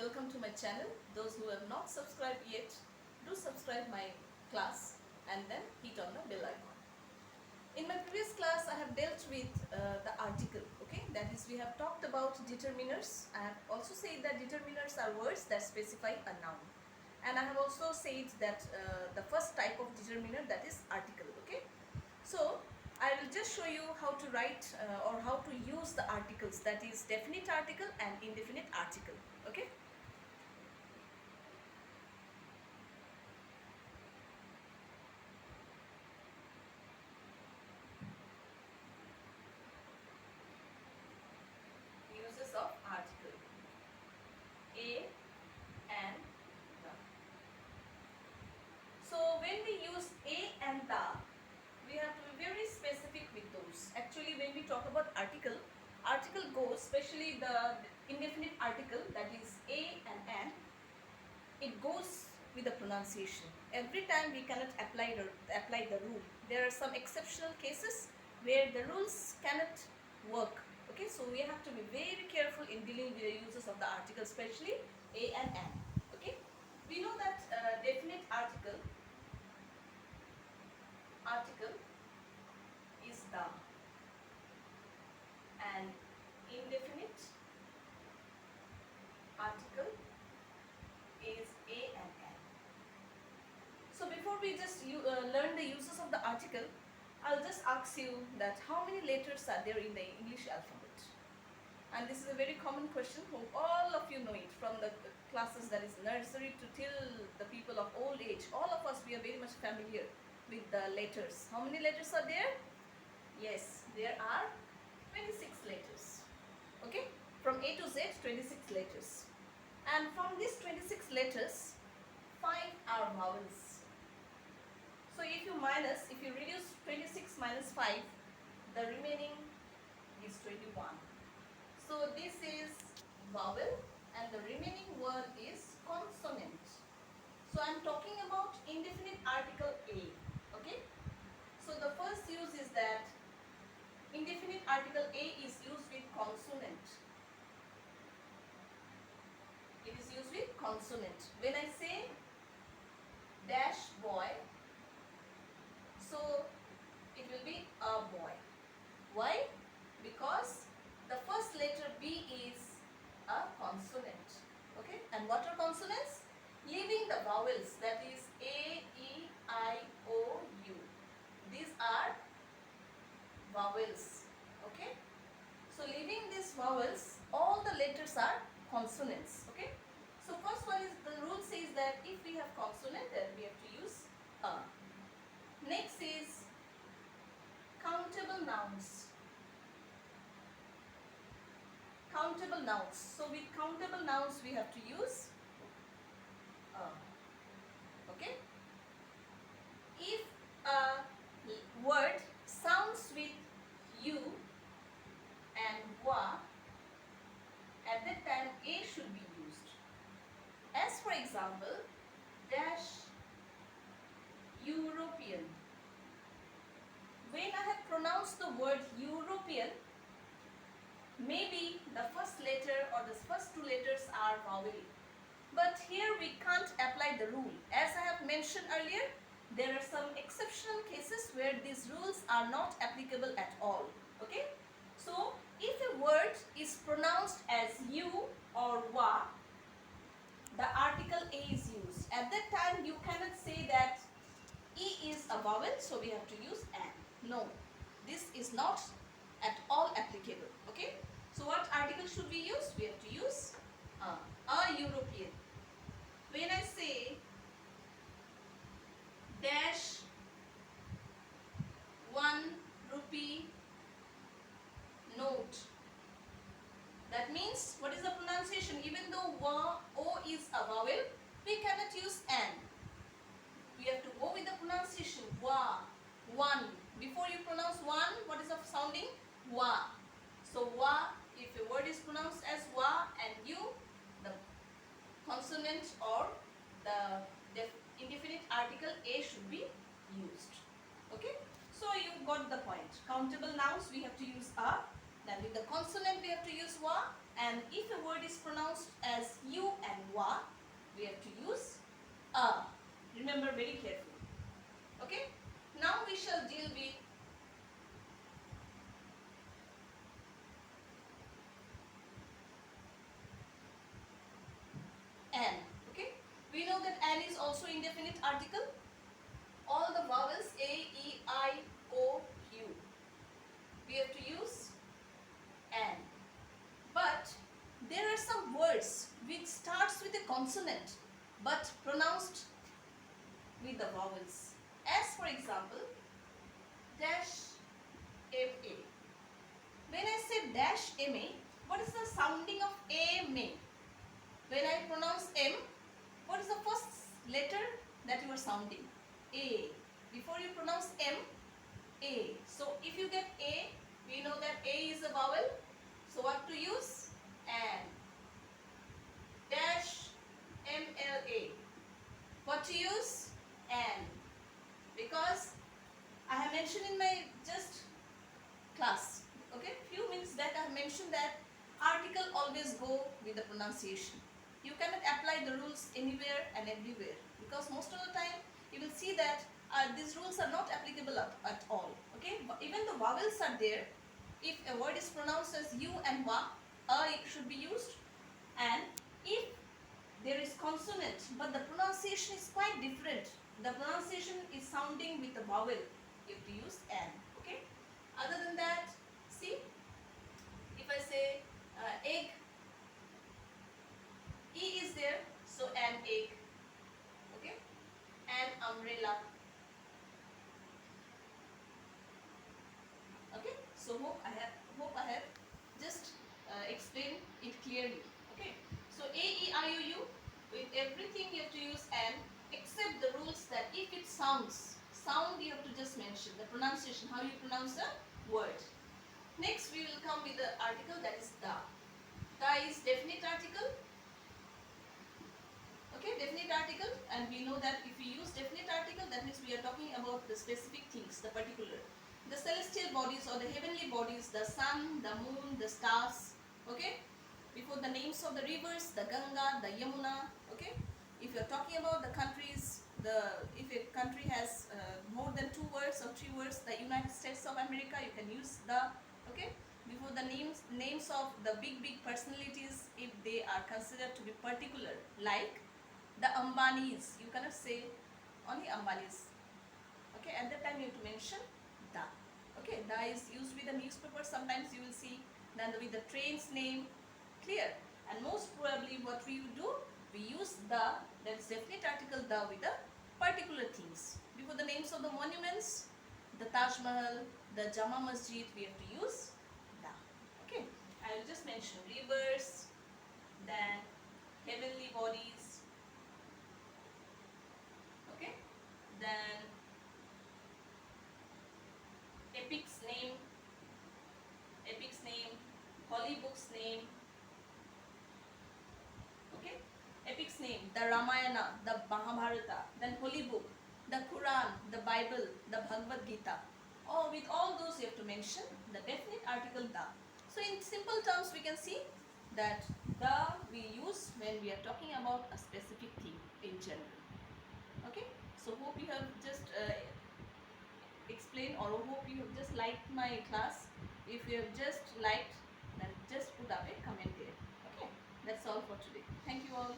welcome to my channel. Those who have not subscribed yet, do subscribe my class and then hit on the bell icon. In my previous class, I have dealt with the article, okay? That is, we have talked about determiners. I have also said that determiners are words that specify a noun. And I have also said that the first type of determiner, that is article, okay? So, I will just show you how to write or how to use the articles, that is definite article and indefinite article, okay? Uses of article a and the. So when we use a and the, we have to be very specific with those. Actually, when we talk about article goes, especially the indefinite article, that is a and an, it goes with the pronunciation. Every time we cannot apply the rule. There are some exceptional cases where the rules cannot work. Okay, so we have to be very careful in dealing with the uses of the article, especially a and an. Okay, we know that definite article is the, and indefinite article is a and an. So before we just learn the uses of the article, I'll just ask you that how many letters are there in the English alphabet? And this is a very common question. All of you know it from the classes, that is nursery to till the people of old age. All of us, we are very much familiar with the letters. How many letters are there? Yes, there are 26 letters. Okay, from A to Z, 26 letters. And from these 26 letters, 5 are vowels. So if you reduce 26 minus 5, the remaining is 21. So this is vowel and the remaining one is consonant. So I am talking about indefinite article a. Okay. So the first use is that indefinite article a is used with consonant. It is used with consonant. When I say dash boy, so it will be a boy. Why? Because the first letter B is a consonant. Okay? And what are consonants? Leaving the vowels, that is A, E, I, O, U. These are vowels. Okay? So leaving these vowels, all the letters are consonants. Okay? So first one is, the rule says that if we have consonant, then we have to use a. Next is countable nouns. Countable nouns. So with countable nouns we have to use a. Okay? If a word sounds with u and wa, at that time a should be used. As for example, dash European. When I have pronounced the word European, maybe the first letter or the first two letters are vowel. But here we can't apply the rule. As I have mentioned earlier, there are some exceptional cases where these rules are not applicable at all. Okay? So, if a word is pronounced as you or wa, the article a is used. At that time, you cannot say that e is a vowel, so we have to use an. No, this is not at all applicable. Okay? So what article should we use? We have to use a European. When I say dash 1 rupee note, that means what is the pronunciation? Even though o is a vowel, we cannot use an. We have to go with the pronunciation wa, one. Before you pronounce one, what is the sounding? Wa. So wa, if a word is pronounced as wa and you, the consonant or the indefinite article a should be used. Okay? So you got the point. Countable nouns we have to use a. Then with the consonant we have to use wa, And if a word is pronounced as you and wa, we have to use a. Remember very carefully. Okay? Now we shall deal with an. Okay? We know that an is also indefinite article. All the vowels a, e, I, o, u, we have to use an. But there are some words which starts with a consonant but pronounced with the vowels. As for example, dash ma. When I say dash ma, what is the sounding of ma? When I pronounce m, what is the first letter that you are sounding? A. Before you pronounce m, a. So if you get a, we know that a is a vowel. So what to use? And. Dash mla. What to use? And. Because I have mentioned in my just class, okay, few minutes back I have mentioned that article always go with the pronunciation. You cannot apply the rules anywhere and everywhere, because most of the time you will see that these rules are not applicable at all. Okay, but even the vowels are there. If a word is pronounced as you and wa, it should be used. And if there is consonant but the pronunciation is quite different, the pronunciation is sounding with the vowel, you have to use an. Okay, other than that, see, if I say egg, e is there, so an egg. Okay, an umbrella. Okay, so hope I have just explained it clearly. Okay, so a, e, I, o, u, with everything you have to use an, except the rules that if it sound you have to just mention the pronunciation, how you pronounce the word. Next we will come with the article, that is da. Da is definite article. Okay, definite article, and we know that if we use definite article, that means we are talking about the specific things, the particular, the celestial bodies or the heavenly bodies, the sun, the moon, the stars. Okay, before the names of the rivers, the Ganga, the Yamuna. Okay, if you are talking about the countries, if a country has more than 2 words or 3 words, the United States of America, you can use the. Okay, before the names of the big personalities, if they are considered to be particular, like the Ambanis, you cannot say only Ambanis. Okay, at that time you have to mention the. Okay, the is used with the newspaper. Sometimes you will see then with the train's name. Clear? And most probably what we do, we use the, that is definite article the, with the particular things. Before the names of the monuments, the Taj Mahal, the Jama Masjid, we have to use the. Okay, I will just mention rivers, then heavenly bodies. Okay, then epic's name, holy book's name. Okay, epic's name, the Ramayana, the Mahabharata, then holy book, the Quran, the Bible, the Bhagavad Gita. With all those you have to mention the definite article the. So in simple terms we can see that the we use when we are talking about a specific thing in general. Okay, so hope you have just explained, or hope you have just liked my class. If you have just liked, then just put up a comment there. Okay, that's all for today. Thank you all.